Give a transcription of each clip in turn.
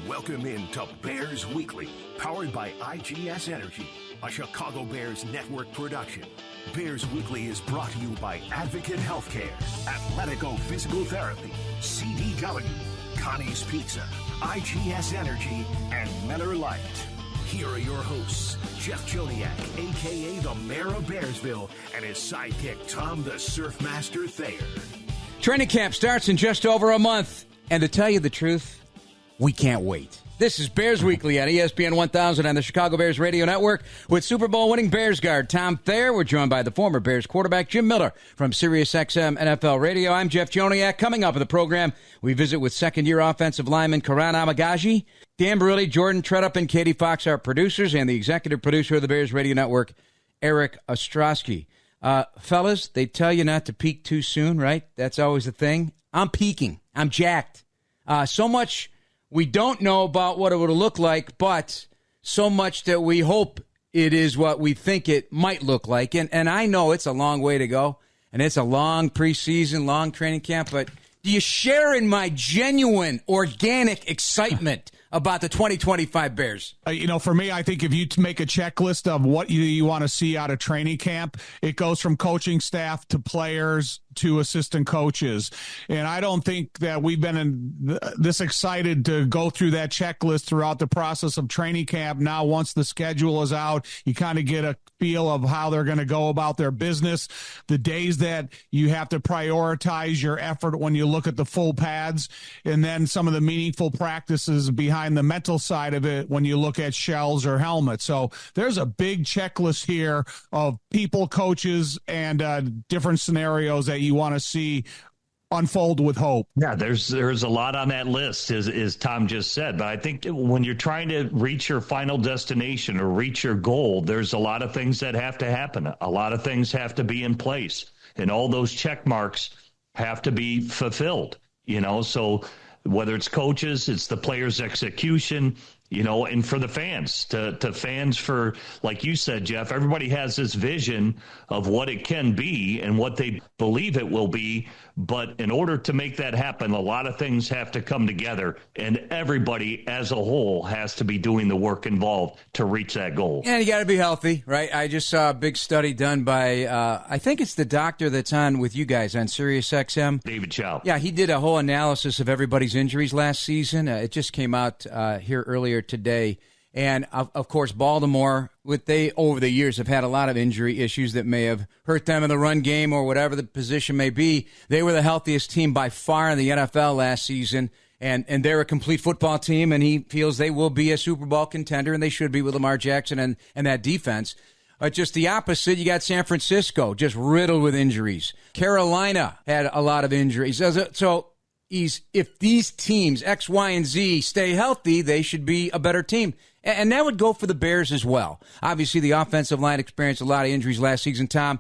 Welcome in to Bears Weekly, powered by IGS Energy, a Chicago Bears network production. Bears Weekly is brought to you by Advocate Healthcare, Athletico Physical Therapy, CDW, Connie's Pizza, IGS Energy, and Miller Lite. Here are your hosts, Jeff Joniak, a.k.a. the Mayor of Bearsville, and his sidekick, Tom the Surfmaster Thayer. Training camp starts in just over a month, and to tell you the truth, we can't wait. This is Bears Weekly on ESPN 1000 on the Chicago Bears Radio Network with Super Bowl winning Bears guard Tom Thayer. We're joined by the former Bears quarterback Jim Miller from SiriusXM NFL Radio. I'm Jeff Joniak. Coming up in the program, we visit with second-year offensive lineman Kiran Amegadjie, Dan Barilli, Jordan Tredup, and Katie Fox, our producers, and the executive producer of the Bears Radio Network, Eric Ostrowski. Fellas, they tell you not to peak too soon, right? That's always the thing. I'm peaking. I'm jacked. So much we don't know about what it would look like, but so much that we hope it is what we think it might look like. And I know it's a long way to go, and it's a long preseason, long training camp, but do you share in my genuine, organic excitement about the 2025 Bears? For me, I think if you make a checklist of what you want to see out of training camp, it goes from coaching staff to players to assistant coaches. And I don't think that we've been this excited to go through that checklist throughout the process of training camp. Now, once the schedule is out, you kind of get a feel of how they're going to go about their business. The days that you have to prioritize your effort when you look at the full pads, and then some of the meaningful practices behind the mental side of it when you look at shells or helmets. So there's a big checklist here of people, coaches, and different scenarios that you want to see unfold with hope. Yeah, there's a lot on that list, as Tom just said. But I think when you're trying to reach your final destination or reach your goal, there's a lot of things that have to happen. A lot of things have to be in place. And all those check marks have to be fulfilled, So whether it's coaches, it's the players' execution, and for the fans, to fans for, like you said, Jeff, everybody has this vision of what it can be and what they believe it will be. But in order to make that happen, a lot of things have to come together, and everybody as a whole has to be doing the work involved to reach that goal. And you got to be healthy, right? I just saw a big study done by, I think it's the doctor that's on with you guys on SiriusXM. David Chow. Yeah, he did a whole analysis of everybody's injuries last season. It just came out here earlier today. And, of course, Baltimore, over the years have had a lot of injury issues that may have hurt them in the run game or whatever the position may be. They were the healthiest team by far in the NFL last season, and they're a complete football team, and he feels they will be a Super Bowl contender, and they should be with Lamar Jackson and that defense. Just the opposite, you got San Francisco, just riddled with injuries. Carolina had a lot of injuries. So if these teams, X, Y, and Z, stay healthy, they should be a better team. And that would go for the Bears as well. Obviously, the offensive line experienced a lot of injuries last season, Tom.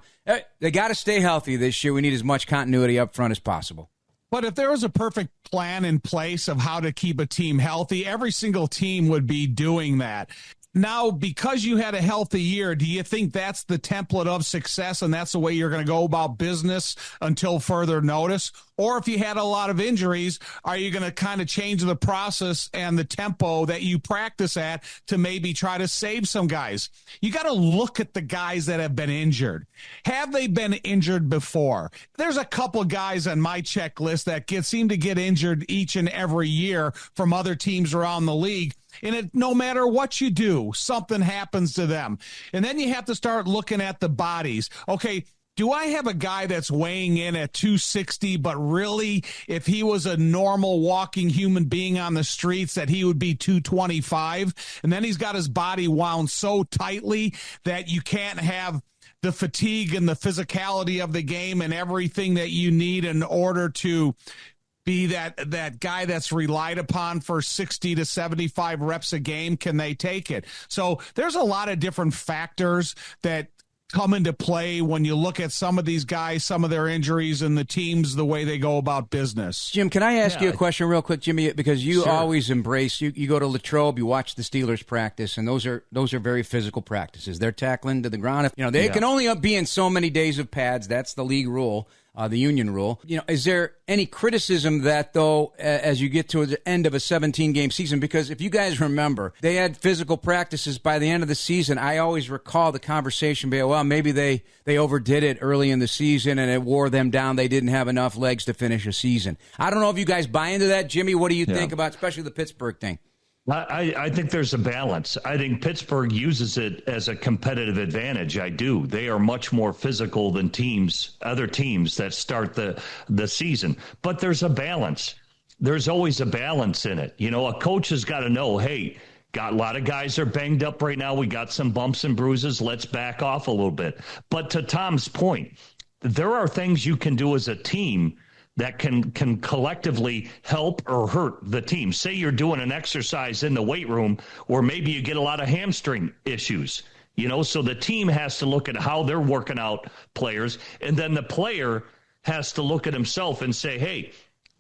They got to stay healthy this year. We need as much continuity up front as possible. But if there was a perfect plan in place of how to keep a team healthy, every single team would be doing that. Now, because you had a healthy year, do you think that's the template of success and that's the way you're going to go about business until further notice? Or if you had a lot of injuries, are you going to kind of change the process and the tempo that you practice at to maybe try to save some guys? You got to look at the guys that have been injured. Have they been injured before? There's a couple guys on my checklist that seem to get injured each and every year from other teams around the league. And no matter what you do, something happens to them. And then you have to start looking at the bodies. Okay, do I have a guy that's weighing in at 260, but really, if he was a normal walking human being on the streets, that he would be 225? And then he's got his body wound so tightly that you can't have the fatigue and the physicality of the game and everything that you need in order to be that guy that's relied upon for 60 to 75 reps a game. Can they take it? So there's a lot of different factors that come into play when you look at some of these guys, some of their injuries, and the teams, the way they go about business. Jim, can I ask you a question real quick, Jimmy? Because you always embrace, you go to Latrobe, you watch the Steelers practice, and those are very physical practices. They're tackling to the ground. They can only be in so many days of pads. That's the league rule. the union rule. Is there any criticism that, though, as you get to the end of a 17-game season? Because if you guys remember, they had physical practices by the end of the season. I always recall the conversation being, well, maybe they overdid it early in the season and it wore them down. They didn't have enough legs to finish a season. I don't know if you guys buy into that. Jimmy, what do you think about especially the Pittsburgh thing? I think there's a balance. I think Pittsburgh uses it as a competitive advantage. I do. They are much more physical than other teams that start the season. But there's a balance. There's always a balance in it. A coach has got to know, hey, got a lot of guys are banged up right now. We got some bumps and bruises. Let's back off a little bit. But to Tom's point, there are things you can do as a team that can collectively help or hurt the team. Say you're doing an exercise in the weight room where maybe you get a lot of hamstring issues, so the team has to look at how they're working out players, and then the player has to look at himself and say, hey,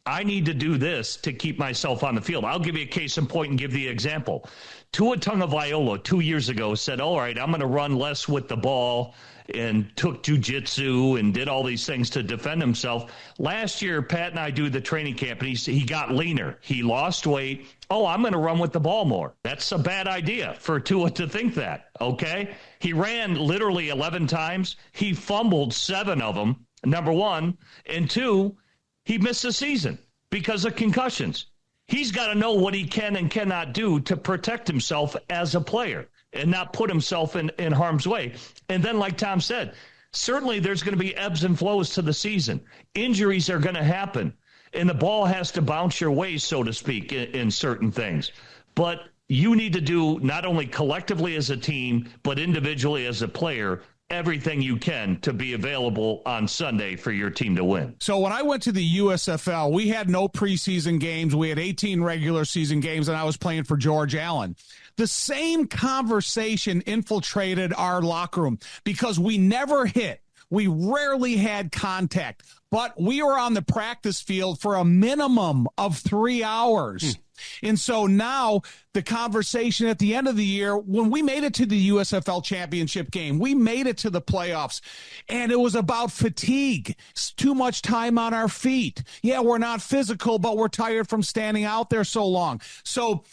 I need to do this to keep myself on the field. I'll give you a case in point and give the example. Tua Tagovailoa 2 years ago said, all right, I'm going to run less with the ball, and took jiu-jitsu and did all these things to defend himself. Last year, Pat and I do the training camp, and he got leaner. He lost weight. Oh, I'm going to run with the ball more. That's a bad idea for Tua to think that, okay? He ran literally 11 times. He fumbled 7 of them, number one. And 2, he missed the season because of concussions. He's got to know what he can and cannot do to protect himself as a player and not put himself in harm's way. And then, like Tom said, certainly there's going to be ebbs and flows to the season. Injuries are going to happen, and the ball has to bounce your way, so to speak, in certain things. But you need to do, not only collectively as a team, but individually as a player, everything you can to be available on Sunday for your team to win. So when I went to the USFL, we had no preseason games. We had 18 regular season games, and I was playing for George Allen. The same conversation infiltrated our locker room because we never hit. We rarely had contact, but we were on the practice field for a minimum of 3 hours. And so now the conversation at the end of the year, when we made it to the USFL championship game, we made it to the playoffs, and it was about fatigue. It's too much time on our feet. Yeah, we're not physical, but we're tired from standing out there so long. So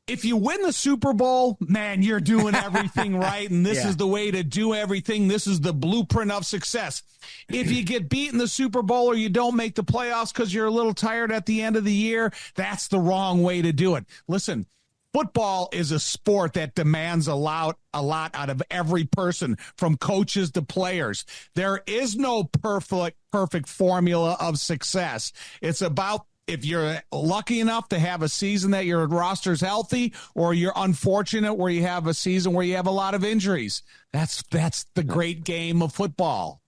if you win the Super Bowl, man, you're doing everything right, and this is the way to do everything. This is the blueprint of success. If you get beat in the Super Bowl or you don't make the playoffs because you're a little tired at the end of the year, that's the wrong way to do it. Listen, football is a sport that demands a lot out of every person, from coaches to players. There is no perfect formula of success. It's about if you're lucky enough to have a season that your roster's healthy, or you're unfortunate where you have a season where you have a lot of injuries. That's the great game of football.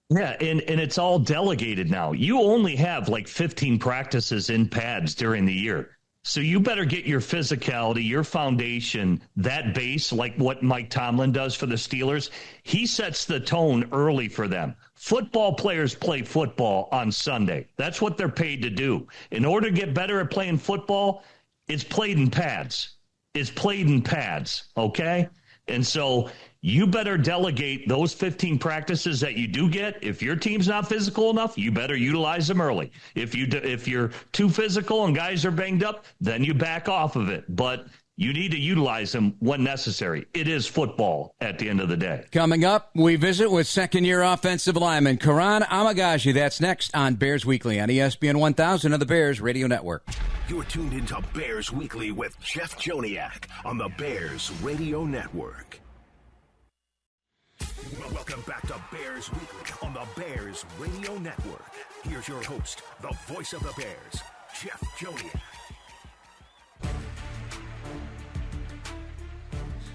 Yeah, and it's all delegated now. You only have like 15 practices in pads during the year. So you better get your physicality, your foundation, that base, like what Mike Tomlin does for the Steelers. He sets the tone early for them. Football players play football on Sunday. That's what they're paid to do. In order to get better at playing football, it's played in pads. It's played in pads, okay? And so you better delegate those 15 practices that you do get. If your team's not physical enough, you better utilize them early. If you're too physical and guys are banged up, then you back off of it. But you need to utilize them when necessary. It is football at the end of the day. Coming up, we visit with second-year offensive lineman Kiran Amegadjie. That's next on Bears Weekly on ESPN 1000 of the Bears Radio Network. You're tuned into Bears Weekly with Jeff Joniak on the Bears Radio Network. Welcome back to Bears Weekly on the Bears Radio Network. Here's your host, the voice of the Bears, Jeff Joniak.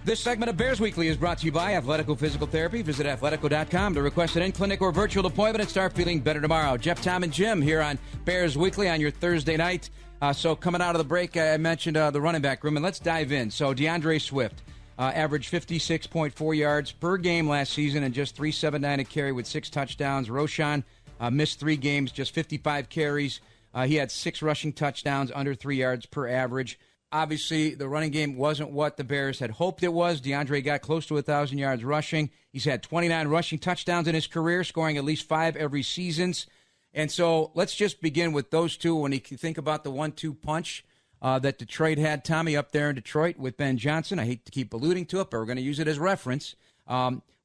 This segment of Bears Weekly is brought to you by Athletico Physical Therapy. Visit athletico.com to request an in-clinic or virtual appointment and start feeling better tomorrow. Jeff, Tom, and Jim here on Bears Weekly on your Thursday night. So coming out of the break, I mentioned the running back room, and let's dive in. So DeAndre Swift averaged 56.4 yards per game last season and just 3.79 a carry with 6 touchdowns. Roschon missed 3 games, just 55 carries. He had 6 rushing touchdowns, under 3 yards per average. Obviously, the running game wasn't what the Bears had hoped it was. DeAndre got close to 1,000 yards rushing. He's had 29 rushing touchdowns in his career, scoring at least 5 every season. And so let's just begin with those two. When you think about the 1-2 punch that Detroit had, Tommy, up there in Detroit with Ben Johnson, I hate to keep alluding to it, but we're going to use it as reference.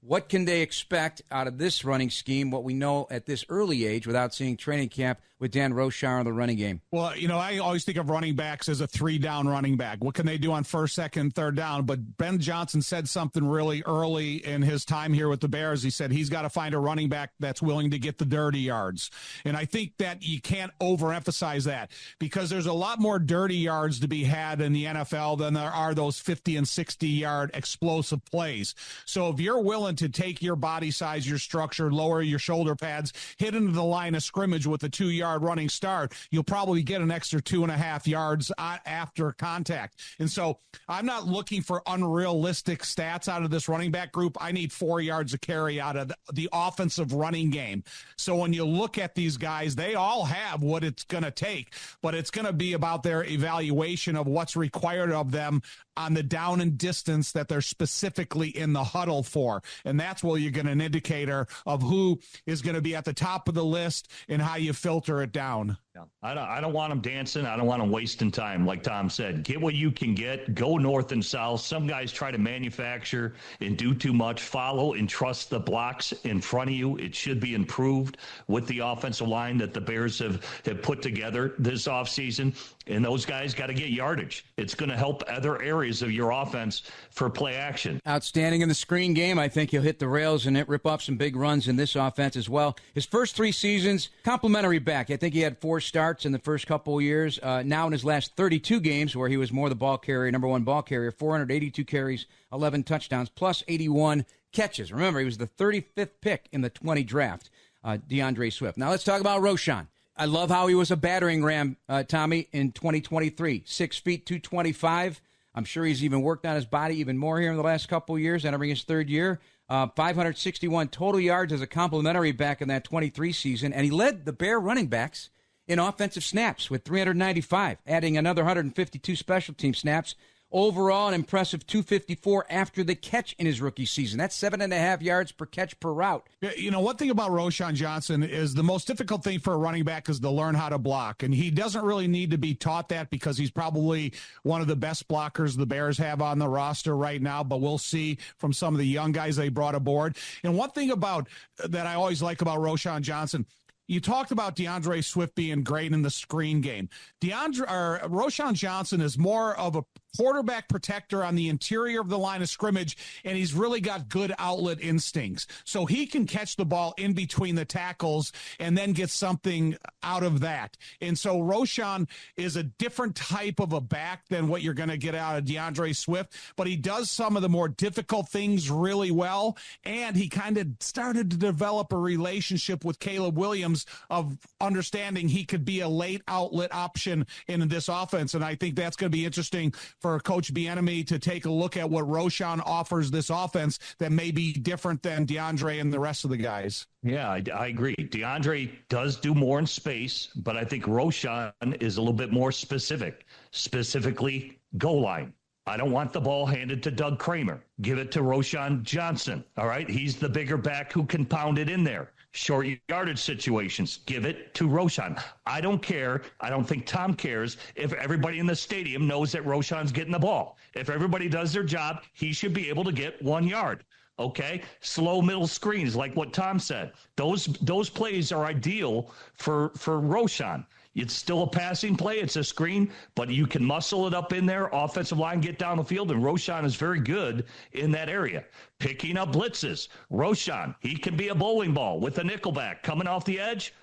What can they expect out of this running scheme, what we know at this early age, without seeing training camp with Dan Rochar on the running game? Well, I always think of running backs as a 3-down running back. What can they do on first, second, third down? But Ben Johnson said something really early in his time here with the Bears. He said he's got to find a running back that's willing to get the dirty yards. And I think that you can't overemphasize that, because there's a lot more dirty yards to be had in the NFL than there are those 50 and 60-yard explosive plays. So if you're willing to take your body size, your structure, lower your shoulder pads, hit into the line of scrimmage with a 2-yard running start, you'll probably get an extra 2.5 yards after contact. And so I'm not looking for unrealistic stats out of this running back group. I need 4 yards of carry out of the offensive running game. So when you look at these guys, they all have what it's going to take, but it's going to be about their evaluation of what's required of them on the down and distance that they're specifically in the huddle for. And that's where you get an indicator of who is going to be at the top of the list and how you filter it down. Yeah. I don't want them dancing. I don't want them wasting time. Like Tom said, get what you can get. Go north and south. Some guys try to manufacture and do too much. Follow and trust the blocks in front of you. It should be improved with the offensive line that the Bears have put together this offseason. And those guys got to get yardage. It's going to help other areas of your offense for play action. Outstanding in the screen game. I think he'll hit the rails and rip off some big runs in this offense as well. His first 3 seasons, complimentary back. I think he had 4 starts in the first couple of years. Now in his last 32 games, where he was more the ball carrier, number 1 ball carrier, 482 carries, 11 touchdowns, plus 81 catches. Remember, he was the 35th pick in the 20 draft, DeAndre Swift. Now let's talk about Roschon. I love how he was a battering ram, Tommy, in 2023. 6 feet, 225. I'm sure he's even worked on his body even more here in the last couple of years, entering his 3rd year. 561 total yards as a complimentary back in that 23 season, and he led the Bear running backs in offensive snaps with 395, adding another 152 special team snaps. Overall, an impressive 254 after the catch in his rookie season. That's 7.5 yards per catch per route. One thing about Roschon Johnson is the most difficult thing for a running back is to learn how to block. And he doesn't really need to be taught that, because he's probably one of the best blockers the Bears have on the roster right now. But we'll see from some of the young guys they brought aboard. And one thing about that I always like about Roschon Johnson, you talked about DeAndre Swift being great in the screen game. Roschon Johnson is more of a quarterback protector on the interior of the line of scrimmage, and he's really got good outlet instincts. So he can catch the ball in between the tackles and then get something out of that. And so Roschon is a different type of a back than what you're going to get out of DeAndre Swift, but he does some of the more difficult things really well, and he kind of started to develop a relationship with Caleb Williams of understanding he could be a late outlet option in this offense. And I think that's going to be interesting for Coach Bieniemy to take a look at what Roschon offers this offense that may be different than DeAndre and the rest of the guys. Yeah, I agree. DeAndre does do more in space, but I think Roschon is a little bit more specifically goal line. I don't want the ball handed to Doug Kramer. Give it to Roschon Johnson. All right. He's the bigger back who can pound it in there. Short yardage situations, give it to Roschon. I don't care. I don't think Tom cares if everybody in the stadium knows that Roschon's getting the ball. If everybody does their job, he should be able to get 1 yard. Okay, slow middle screens, like what Tom said. Those plays are ideal for Roschon. It's still a passing play. It's a screen, but you can muscle it up in there, offensive line, get down the field, and Roschon is very good in that area. Picking up blitzes. Roschon, he can be a bowling ball with a nickelback coming off the edge.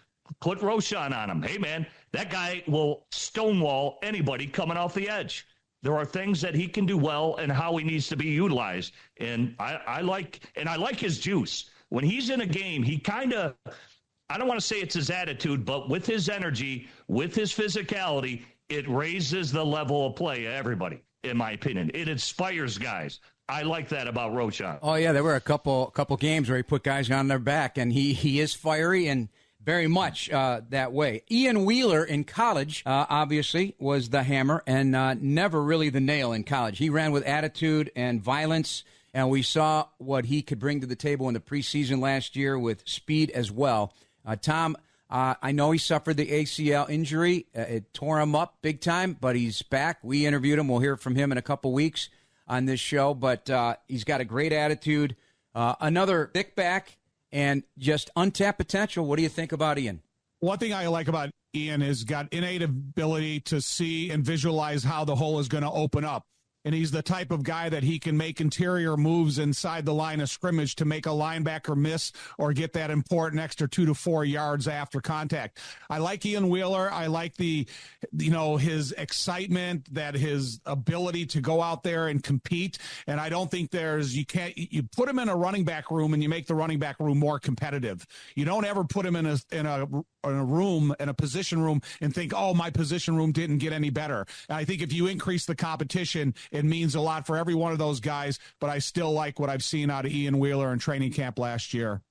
Put Roschon on him. Hey, man, that guy will stonewall anybody coming off the edge. There are things that he can do well and how he needs to be utilized. And I like his juice. When he's in a game, he kind of, I don't want to say it's his attitude, but with his energy, with his physicality, it raises the level of play of everybody, in my opinion. It inspires guys. I like that about Roschon. Oh, yeah, there were a couple games where he put guys on their back, and he is fiery, and very much that way. Ian Wheeler in college, obviously, was the hammer and never really the nail in college. He ran with attitude and violence, and we saw what he could bring to the table in the preseason last year with speed as well. Tom, I know he suffered the ACL injury. It tore him up big time, but he's back. We interviewed him. We'll hear from him in a couple weeks on this show, but he's got a great attitude. Another thick back and just untapped potential. What do you think about Ian? One thing I like about Ian is got innate ability to see and visualize how the hole is going to open up. And he's the type of guy that he can make interior moves inside the line of scrimmage to make a linebacker miss or get that important extra 2 to 4 yards after contact. I like Ian Wheeler. I like his excitement, that his ability to go out there and compete. And I don't think you put him in a running back room and you make the running back room more competitive. You don't ever put him in a position room and think, oh, my position room didn't get any better. And I think if you increase the competition, it means a lot for every one of those guys, but I still like what I've seen out of Ian Wheeler in training camp last year.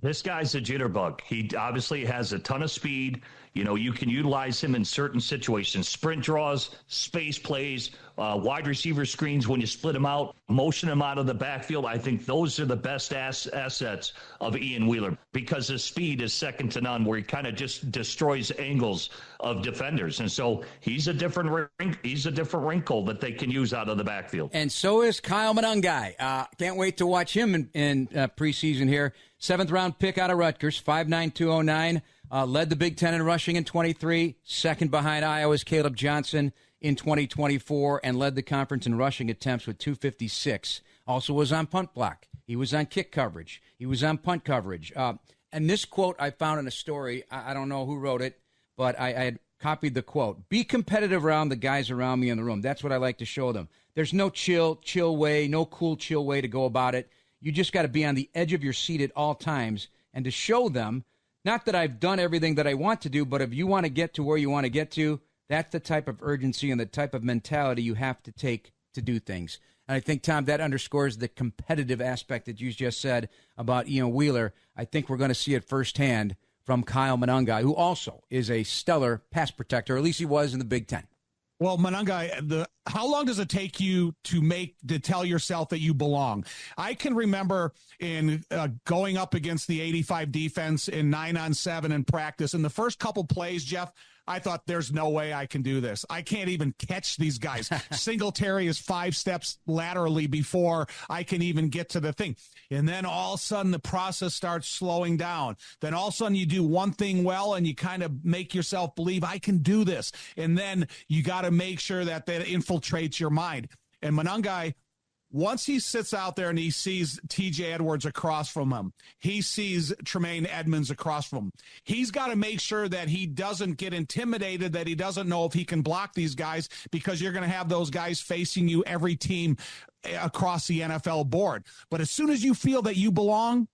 This guy's a jitterbug. He obviously has a ton of speed. You can utilize him in certain situations, sprint draws, space plays, wide receiver screens when you split him out, motion him out of the backfield. I think those are the best assets of Ian Wheeler because his speed is second to none, where he kind of just destroys angles of defenders. And so he's a different wrinkle that they can use out of the backfield. And so is Kyle Monangai. Can't wait to watch him in preseason here. 7th-round pick out of Rutgers, 5'9", 209. Led the Big Ten in rushing in 23, second behind Iowa's Caleb Johnson in 2024, and led the conference in rushing attempts with 256. Also was on punt block. He was on kick coverage. He was on punt coverage. And this quote I found in a story. I don't know who wrote it, but I had copied the quote. Be competitive around the guys around me in the room. That's what I like to show them. There's no chill way, no cool, chill way to go about it. You just got to be on the edge of your seat at all times and to show them, not that I've done everything that I want to do, but if you want to get to where you want to get to, that's the type of urgency and the type of mentality you have to take to do things. And I think, Tom, that underscores the competitive aspect that you just said about Ian Wheeler. I think we're going to see it firsthand from Kyle Monangai, who also is a stellar pass protector, or at least he was in the Big Ten. Well, Monangai, how long does it take you to tell yourself that you belong? I can remember in going up against the 85 defense in 9-on-7 in practice. In the first couple plays, Jeff, I thought there's no way I can do this. I can't even catch these guys. Singletary is 5 steps laterally before I can even get to the thing. And then all of a sudden the process starts slowing down. Then all of a sudden you do one thing well and you kind of make yourself believe I can do this. And then you got to make sure that infiltrates your mind. And Monangai, once he sits out there and he sees TJ Edwards across from him, he sees Tremaine Edmonds across from him, he's got to make sure that he doesn't get intimidated, that he doesn't know if he can block these guys, because you're going to have those guys facing you every team across the NFL board. But as soon as you feel that you belong,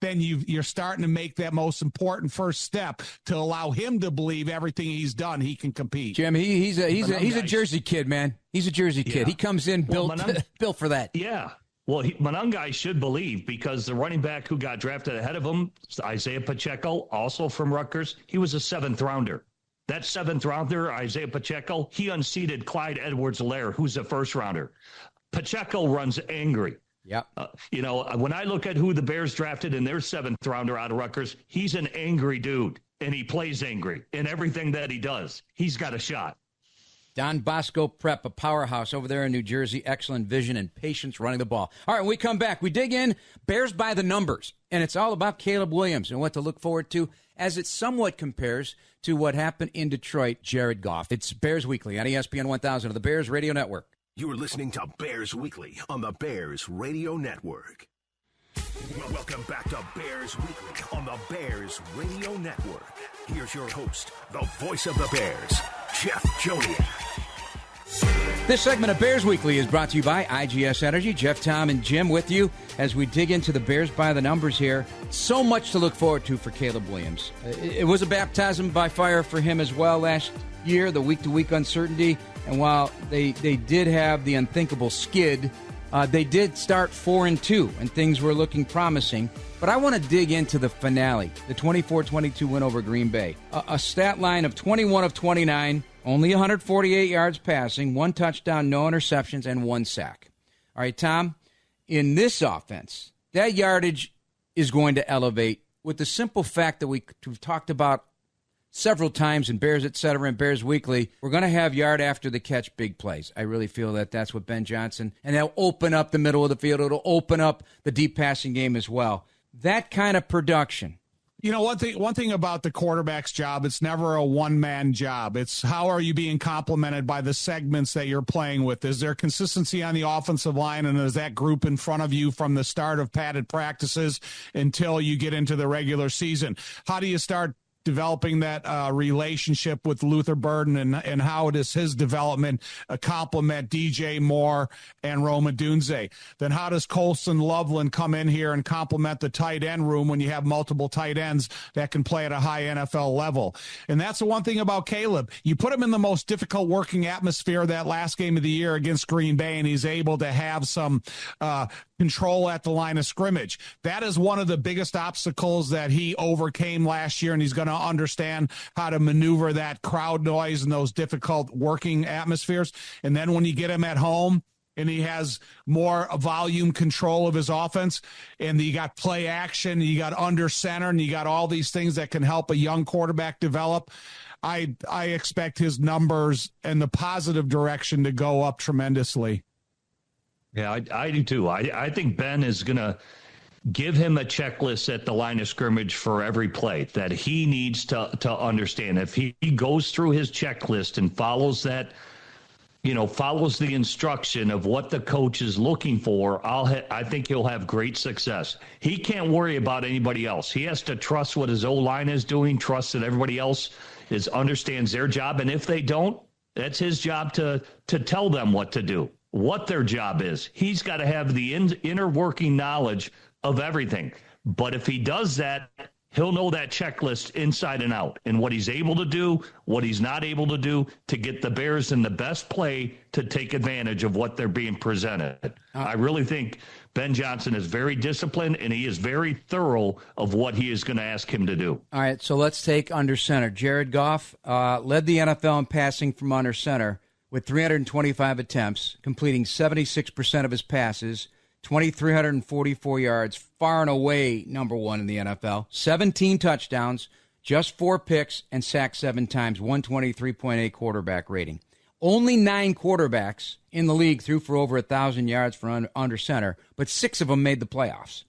then you're starting to make that most important first step to allow him to believe everything he's done, he can compete. Jim, he's a Jersey kid, man. He's a Jersey kid. He comes in built for that. Yeah. Well, Monangai should believe, because the running back who got drafted ahead of him, Isaiah Pacheco, also from Rutgers, he was a 7th rounder. That 7th rounder, Isaiah Pacheco, he unseated Clyde Edwards-Helaire, who's a 1st rounder. Pacheco runs angry. Yep. When I look at who the Bears drafted in their 7th rounder out of Rutgers, he's an angry dude, and he plays angry in everything that he does. He's got a shot. Don Bosco Prep, a powerhouse over there in New Jersey. Excellent vision and patience running the ball. All right, when we come back, we dig in Bears by the numbers, and it's all about Caleb Williams and what to look forward to as it somewhat compares to what happened in Detroit, Jared Goff. It's Bears Weekly on ESPN 1000 of the Bears Radio Network. You're listening to Bears Weekly on the Bears Radio Network. Welcome back to Bears Weekly on the Bears Radio Network. Here's your host, the voice of the Bears, Jeff Joniak. This segment of Bears Weekly is brought to you by IGS Energy. Jeff, Tom, and Jim with you as we dig into the Bears by the numbers here. So much to look forward to for Caleb Williams. It was a baptism by fire for him as well last year, the week-to-week uncertainty. And while they did have the unthinkable skid They did start 4-2, and things were looking promising. But I want to dig into the finale, the 24-22 win over Green Bay. A stat line of 21 of 29, only 148 yards passing, 1 touchdown, no interceptions, and 1 sack. All right, Tom, in this offense, that yardage is going to elevate with the simple fact that we've talked about several times in Bears, et cetera, and Bears Weekly. We're going to have yard after the catch big plays. I really feel that that's what Ben Johnson, and they'll open up the middle of the field. It'll open up the deep passing game as well. That kind of production. You know, one thing about the quarterback's job, it's never a one-man job. It's how are you being complemented by the segments that you're playing with? Is there consistency on the offensive line, and is that group in front of you from the start of padded practices until you get into the regular season? How do you start developing that relationship with Luther Burden, and how does his development complement DJ Moore and Roma Dunze? Then how does Colston Loveland come in here and complement the tight end room when you have multiple tight ends that can play at a high NFL level? And that's the one thing about Caleb. You put him in the most difficult working atmosphere that last game of the year against Green Bay, and he's able to have some control at the line of scrimmage. That is one of the biggest obstacles that he overcame last year, and he's going to understand how to maneuver that crowd noise and those difficult working atmospheres. And then when you get him at home and he has more volume control of his offense, and you got play action, you got under center, and you got all these things that can help a young quarterback develop, I expect his numbers in the positive direction to go up tremendously. Yeah, I do too. I think Ben is going to give him a checklist at the line of scrimmage for every play that he needs to understand. If he goes through his checklist and follows that, follows the instruction of what the coach is looking for, I think he'll have great success. He can't worry about anybody else. He has to trust what his O-line is doing, trust that everybody else understands their job. And if they don't, that's his job to tell them what to do, what their job is. He's got to have the inner working knowledge of everything. But if he does that, he'll know that checklist inside and out, and what he's able to do, what he's not able to do to get the Bears in the best play to take advantage of what they're being presented. I really think Ben Johnson is very disciplined, and he is very thorough of what he is going to ask him to do. All right, so let's take under center. Jared Goff led the NFL in passing from under center with 325 attempts, completing 76% of his passes, 2,344 yards, far and away number one in the NFL, 17 touchdowns, just 4 picks, and sacked 7 times, 123.8 quarterback rating. Only 9 quarterbacks in the league threw for over 1,000 yards for under center, but 6 of them made the playoffs.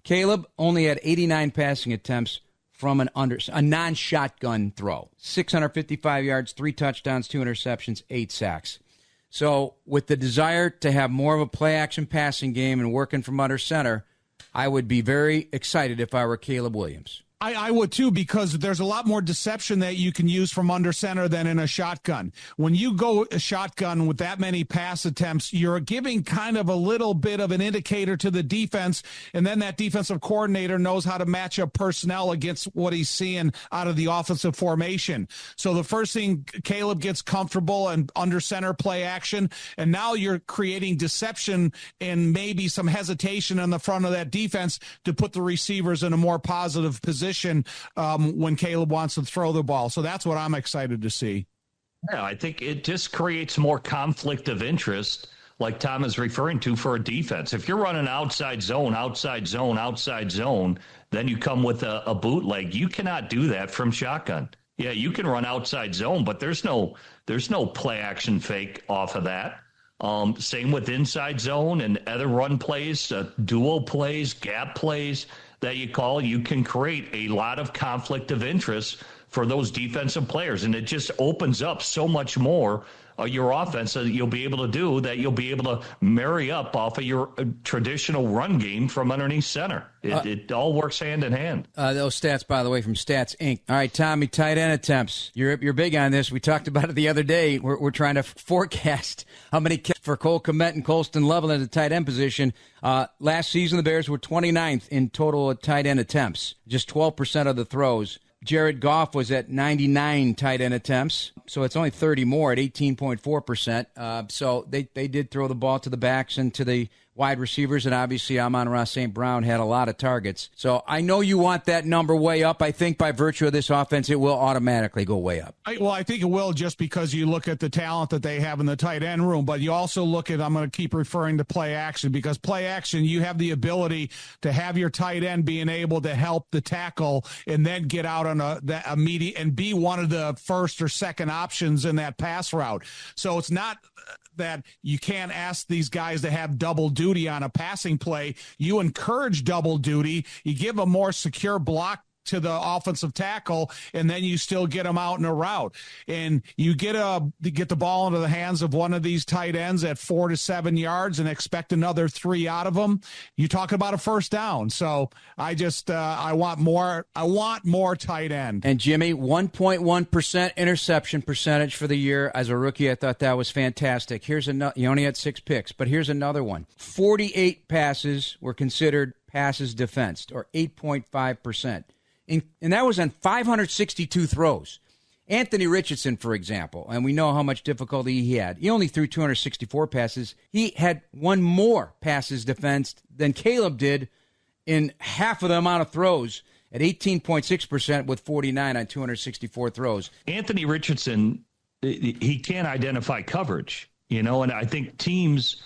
Caleb only had 89 passing attempts from a non-shotgun throw, 655 yards, 3 touchdowns, 2 interceptions, 8 sacks. So with the desire to have more of a play-action passing game and working from under center, I would be very excited if I were Caleb Williams. I would too, because there's a lot more deception that you can use from under center than in a shotgun. When you go a shotgun with that many pass attempts, you're giving kind of a little bit of an indicator to the defense, and then that defensive coordinator knows how to match up personnel against what he's seeing out of the offensive formation. So the first thing, Caleb gets comfortable and under center play action, and now you're creating deception and maybe some hesitation on the front of that defense to put the receivers in a more positive position when Caleb wants to throw the ball. So that's what I'm excited to see. Yeah, I think it just creates more conflict of interest, like Tom is referring to, for a defense. If you're running outside zone, then you come with a bootleg. You cannot do that from shotgun. Yeah, you can run outside zone, but there's no play action fake off of that. Same with inside zone and other run plays, dual plays, gap plays that you call. You can create a lot of conflict of interest for those defensive players, and it just opens up so much more your offense that you'll be able to do, that you'll be able to marry up off of your traditional run game from underneath center. It all works hand in hand. Those stats, by the way, from Stats Inc. All right, Tommy, tight end attempts. You're big on this. We talked about it the other day. We're trying to forecast how many for Cole Kmet and Colston Loveland at the tight end position. Last season, the Bears were 29th in total tight end attempts, just 12% of the throws. Jared Goff was at 99 tight end attempts, so it's only 30 more at 18.4%. So they did throw the ball to the backs and to the wide receivers, and obviously Amon-Ra St. Brown had a lot of targets. So I know you want that number way up. I think by virtue of this offense, it will automatically go way up. I think it will, just because you look at the talent that they have in the tight end room, but you also look at, I'm going to keep referring to play action, because play action, you have the ability to have your tight end being able to help the tackle and then get out on that immediate and be one of the first or second options in that pass route. So it's not that you can't ask these guys to have double duty on a passing play. You encourage double duty. You give a more secure block to the offensive tackle, and then you still get them out in a route. And you get the ball into the hands of one of these tight ends at 4 to 7 yards and expect another 3 out of them. You talk about a first down. So I want more tight end. And Jimmy, 1.1% interception percentage for the year. As a rookie, I thought that was fantastic. Here's another. You only had 6 picks, but here's another one. 48 passes were considered passes defensed, or 8.5%. And that was on 562 throws. Anthony Richardson, for example, and we know how much difficulty he had. He only threw 264 passes. He had one more passes defensed than Caleb did in half of the amount of throws at 18.6% with 49 on 264 throws. Anthony Richardson, he can't identify coverage, and I think teams,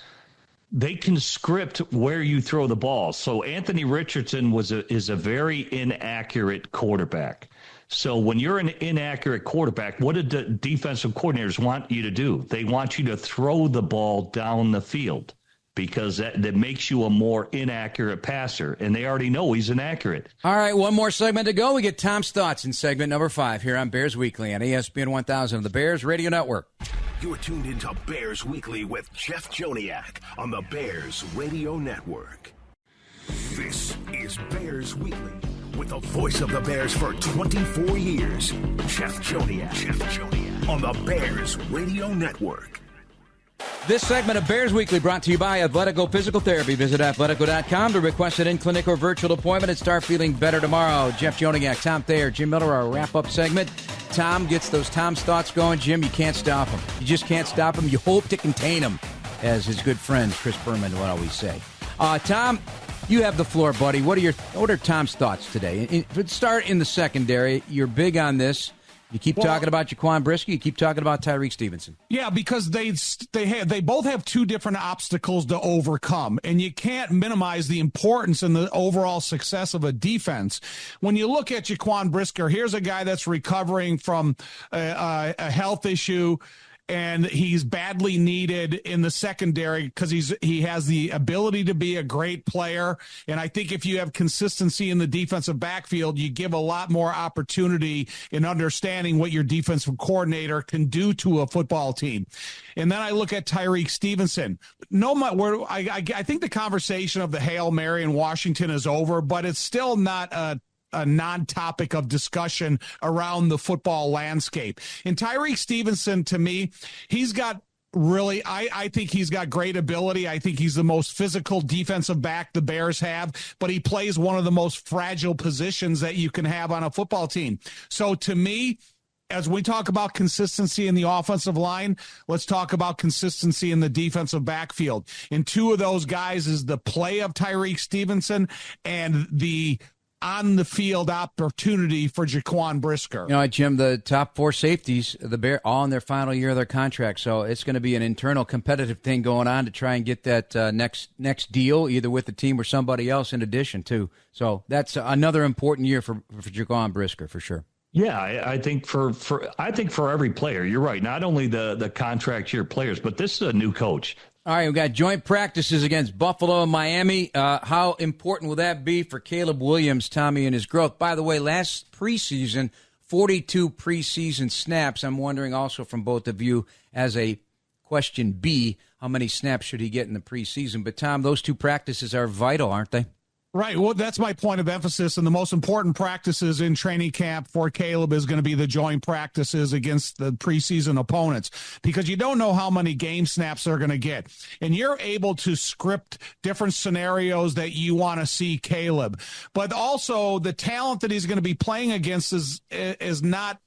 they can script where you throw the ball. So Anthony Richardson is a very inaccurate quarterback. So when you're an inaccurate quarterback, what did the defensive coordinators want you to do? They want you to throw the ball down the field, because that makes you a more inaccurate passer, and they already know he's inaccurate. All right, one more segment to go. We get Tom's thoughts in segment number 5 here on Bears Weekly on ESPN 1000 of the Bears Radio Network. You're tuned into Bears Weekly with Jeff Joniak on the Bears Radio Network. This is Bears Weekly with the voice of the Bears for 24 years, Jeff Joniak on the Bears Radio Network. This segment of Bears Weekly brought to you by Athletico Physical Therapy. Visit athletico.com to request an in-clinic or virtual appointment and start feeling better tomorrow. Jeff Joniak, Tom Thayer, Jim Miller, our wrap-up segment. Tom gets those Tom's thoughts going. Jim, you can't stop him. You just can't stop him. You hope to contain him, as his good friend Chris Berman would always say. Tom, you have the floor, buddy. What are Tom's thoughts today? Let's start in the secondary. You're big on this. You keep talking about Jaquan Brisker. You keep talking about Tyreek Stevenson. Yeah, because they both have two different obstacles to overcome, and you can't minimize the importance and the overall success of a defense. When you look at Jaquan Brisker, here's a guy that's recovering from a health issue, and he's badly needed in the secondary because he has the ability to be a great player. And I think if you have consistency in the defensive backfield, you give a lot more opportunity in understanding what your defensive coordinator can do to a football team. And then I look at Tyreek Stevenson. I think the conversation of the Hail Mary in Washington is over, but it's still not a non-topic of discussion around the football landscape. And Tyreek Stevenson, to me, he's got really, I think he's got great ability. I think he's the most physical defensive back the Bears have, but he plays one of the most fragile positions that you can have on a football team. So to me, as we talk about consistency in the offensive line, let's talk about consistency in the defensive backfield. And two of those guys is the play of Tyreek Stevenson and the on-the-field opportunity for Jaquan Brisker. Jim, the top 4 safeties, the Bears, all in their final year of their contract, so it's going to be an internal competitive thing going on to try and get that next deal, either with the team or somebody else in addition, too. So that's another important year for Jaquan Brisker, for sure. Yeah, I think for every player, you're right. Not only the contract year players, but this is a new coach. All right, we've got joint practices against Buffalo and Miami. How important will that be for Caleb Williams, Tommy, and his growth? By the way, last preseason, 42 preseason snaps. I'm wondering also from both of you, as a question B, how many snaps should he get in the preseason? But, Tom, those 2 practices are vital, aren't they? Right. Well, that's my point of emphasis. And the most important practices in training camp for Caleb is going to be the joint practices against the preseason opponents, because you don't know how many game snaps they're going to get. And you're able to script different scenarios that you want to see Caleb. But also the talent that he's going to be playing against is not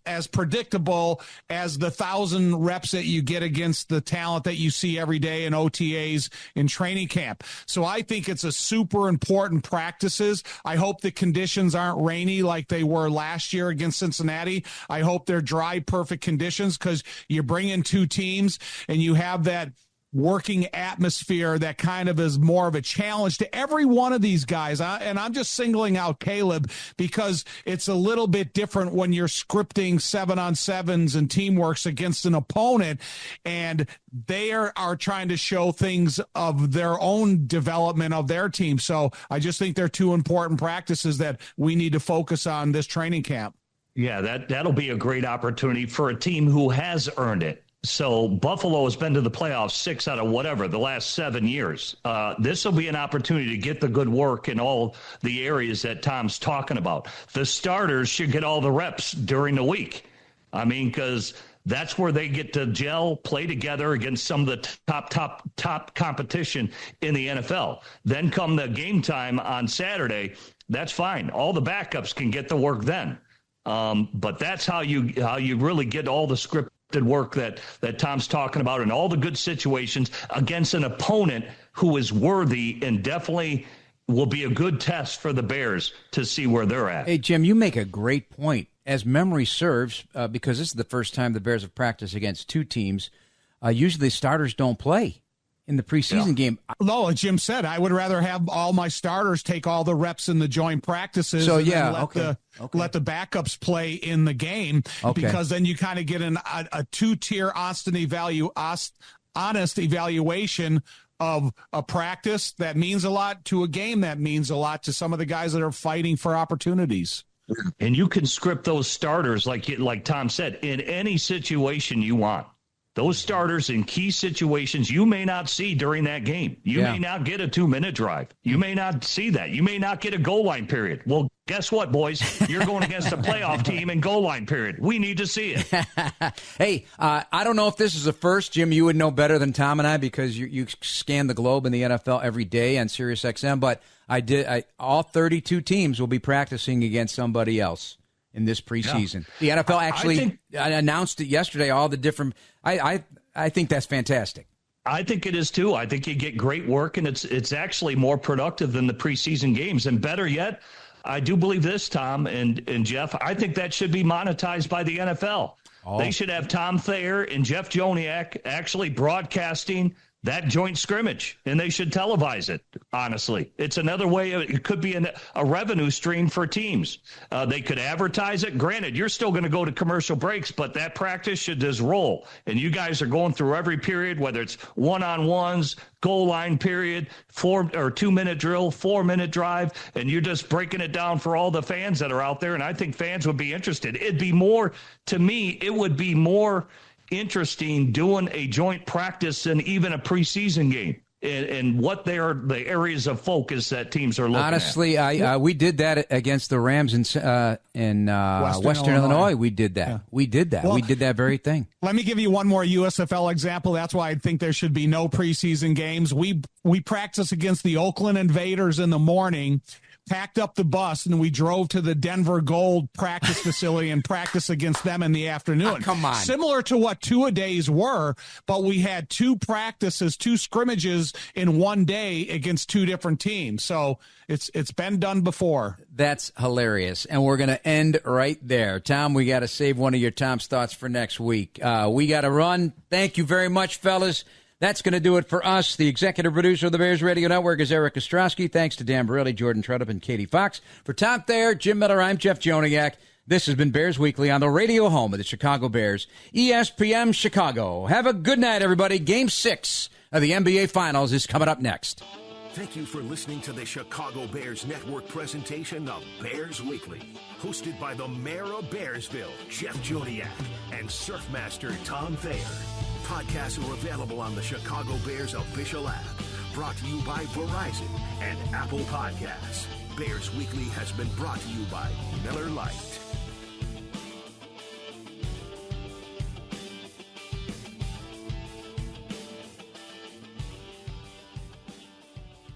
as predictable as the 1,000 reps that you get against the talent that you see every day in OTAs in training camp. So I think it's a super important practices. I hope the conditions aren't rainy like they were last year against Cincinnati. I hope they're dry, perfect conditions, because you bring in two teams and you have that working atmosphere that kind of is more of a challenge to every one of these guys. And I'm just singling out Caleb because it's a little bit different when you're scripting 7-on-7s and teamworks against an opponent, and they are trying to show things of their own development of their team. So I just think they're two important practices that we need to focus on this training camp. Yeah, that'll be a great opportunity for a team who has earned it. So Buffalo has been to the playoffs 6 out of the last 7 years. This will be an opportunity to get the good work in all the areas that Tom's talking about. The starters should get all the reps during the week. I mean, because that's where they get to gel, play together against some of the top competition in the NFL. Then come the game time on Saturday, that's fine. All the backups can get the work then. But that's how you really get all the scripted work that Tom's talking about, and all the good situations against an opponent who is worthy and definitely will be a good test for the Bears to see where they're at. Hey, Jim, you make a great point. As memory serves, because this is the first time the Bears have practiced against two teams, usually starters don't play in the preseason game. No, as Jim said, I would rather have all my starters take all the reps in the joint practices. So, and yeah, let the backups play in the game, because then you kind of get a two-tier honest evaluation of a practice that means a lot to a game that means a lot to some of the guys that are fighting for opportunities. And you can script those starters, like Tom said, in any situation you want. Those starters in key situations you may not see during that game. You may not get a 2-minute drive. You may not see that. You may not get a goal line period. Well, guess what, boys? You're going against a playoff team in goal line period. We need to see it. Hey, I don't know if this is a first. Jim, you would know better than Tom and I, because you scan the globe in the NFL every day on SiriusXM. But all 32 teams will be practicing against somebody else in this preseason. Yeah. The NFL actually announced it yesterday, all the different I think that's fantastic. I think it is too. I think you get great work, and it's actually more productive than the preseason games. And better yet, I do believe this, Tom and Jeff, I think that should be monetized by the NFL. They should have Tom Thayer and Jeff Joniak actually broadcasting that joint scrimmage, and they should televise it, honestly. It's another way. It could be a revenue stream for teams. They could advertise it. Granted, you're still going to go to commercial breaks, but that practice should just roll. And you guys are going through every period, whether it's one-on-ones, goal line period, 2-minute drill, 4-minute drive, and you're just breaking it down for all the fans that are out there. And I think fans would be interested. It'd be more, to me, it would be more interesting doing a joint practice than even a preseason game, and what they are the areas of focus that teams are looking Honestly, at. We did that against the Rams in Western Illinois. We did that. Yeah. We did that. Well, we did that very thing. Let me give you one more USFL example. That's why I think there should be no preseason games. We practice against the Oakland Invaders in the morning, packed up the bus, and we drove to the Denver Gold practice facility and practiced against them in the afternoon. Come on. Similar to what two-a-days were, but we had two practices, two scrimmages in one day against two different teams. So it's been done before. That's hilarious. And we're going to end right there. Tom, we got to save one of your Tom's thoughts for next week. We got to run. Thank you very much, fellas. That's going to do it for us. The executive producer of the Bears Radio Network is Eric Ostrowski. Thanks to Dan Barilli, Jordan Trudup, and Katie Fox. For Tom Thayer, Jim Miller, I'm Jeff Joniak. This has been Bears Weekly on the radio home of the Chicago Bears, ESPN Chicago. Have a good night, everybody. Game 6 of the NBA Finals is coming up next. Thank you for listening to the Chicago Bears Network presentation of Bears Weekly, hosted by the mayor of Bearsville, Jeff Joniak, and Surfmaster Tom Thayer. Podcasts are available on the Chicago Bears official app brought to you by Verizon and Apple Podcasts. Bears Weekly has been brought to you by Miller Lite.